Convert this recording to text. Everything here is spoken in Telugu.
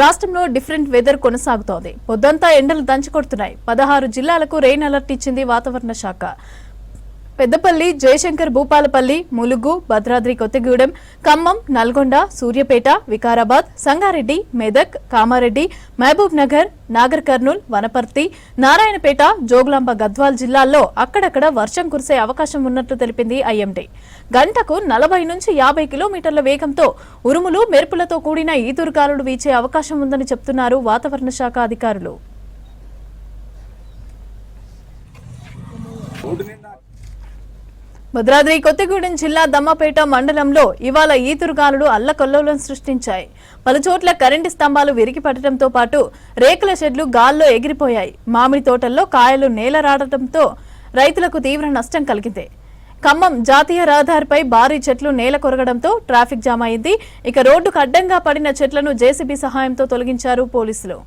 రాష్ట్రంలో డిఫరెంట్ వెదర్ కొనసాగుతోంది. పొద్దంతా ఎండలు దంచుకొడుతున్నాయి. 16 జిల్లాలకు రెయిన్ అలర్ట్ ఇచ్చింది వాతావరణ శాఖ. పెద్దపల్లి, జయశంకర్ భూపాలపల్లి, ములుగు, భద్రాద్రి కొత్తగూడెం, ఖమ్మం, నల్గొండ, సూర్యాపేట, వికారాబాద్, సంగారెడ్డి, మెదక్, కామారెడ్డి, మహబూబ్ నగర్, నాగర్ కర్నూల్, వనపర్తి, నారాయణపేట, జోగులాంబ, గద్వాల్ జిల్లాల్లో అక్కడక్కడ వర్షం కురిసే అవకాశం ఉన్నట్లు తెలిపింది ఐఎండీ. గంటకు 40 నుంచి 50 కిలోమీటర్ల వేగంతో ఉరుములు, మెరుపులతో కూడిన ఈదురుగాలులు వీచే అవకాశం ఉందని చెప్తున్నారు వాతావరణ శాఖ అధికారులు. భద్రాద్రి కొత్తగూడెం జిల్లా దమ్మపేట మండలంలో ఇవాళ ఈదురుగాలులు అల్లకల్లోలం సృష్టించాయి. పలుచోట్ల కరెంటు స్తంభాలు విరిగిపడటంతో పాటు రేకుల షెడ్లు గాల్లో ఎగిరిపోయాయి. మామిడి తోటల్లో కాయలు నేలరాడటంతో రైతులకు తీవ్ర నష్టం కలిగింది. ఖమ్మం జాతీయ రహదారిపై భారీ చెట్లు నేల కొరగడంతో ట్రాఫిక్ జామ్ అయింది. ఇక రోడ్డుకు అడ్డంగా పడిన చెట్లను జేసీబీ సహాయంతో తొలగించారు పోలీసులు.